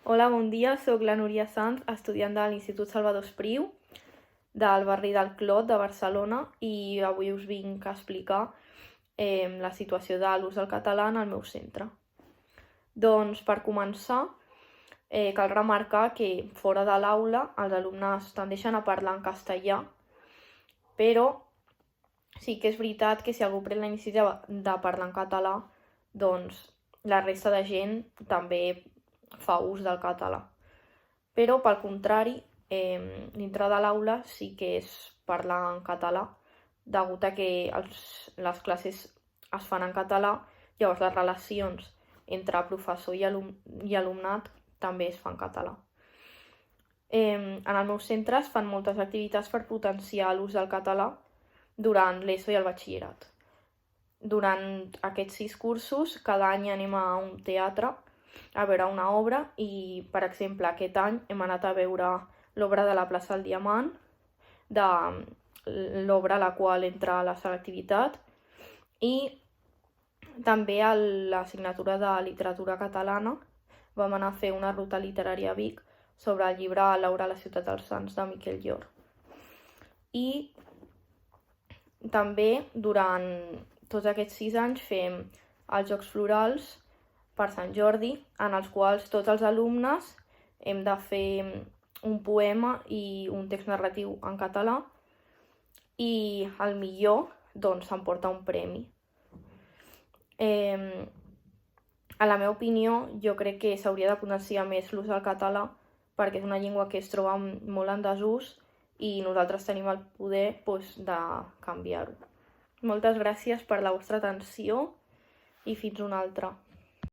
Hola, bon dia. Soc la Núria Sanz, estudiant de l'Institut Salvador Espriu, del barri del Clot de Barcelona, i avui us vinc a explicar la situació de l'ús del català en el meu centre. Doncs, per començar, cal remarcar que fora de l'aula els alumnes tendeixen a parlar en castellà, però sí que és veritat que si algú pren la iniciativa de parlar en català, doncs la resta de gent també fa ús del català. Però, pel contrari, dintre de l'aula sí que és parlar en català, degut a que les classes es fan en català, llavors les relacions entre professor i alumnat també es fan en català. En el meu centre es fan moltes activitats per potenciar l'ús del català durant l'ESO i el batxillerat. Durant aquests 6 cursos, cada any anem a un teatre a veure una obra i, per exemple, aquest any hem anat a veure l'obra de la plaça del Diamant, de l'obra a la qual entra la selectivitat, i també a l'assignatura de literatura catalana vam anar a fer una ruta literària a Vic sobre el llibre Laura, la ciutat dels sants, de Miquel Llor. I també durant tots aquests 6 anys fem els Jocs Florals per Sant Jordi, en els quals tots els alumnes hem de fer un poema i un text narratiu en català, i el millor s'emporta un premi. A la meva opinió, jo crec que s'hauria de potenciar més l'ús del català, perquè és una llengua que es troba molt en desús i nosaltres tenim el poder de canviar-ho. Moltes gràcies per la vostra atenció i fins una altra.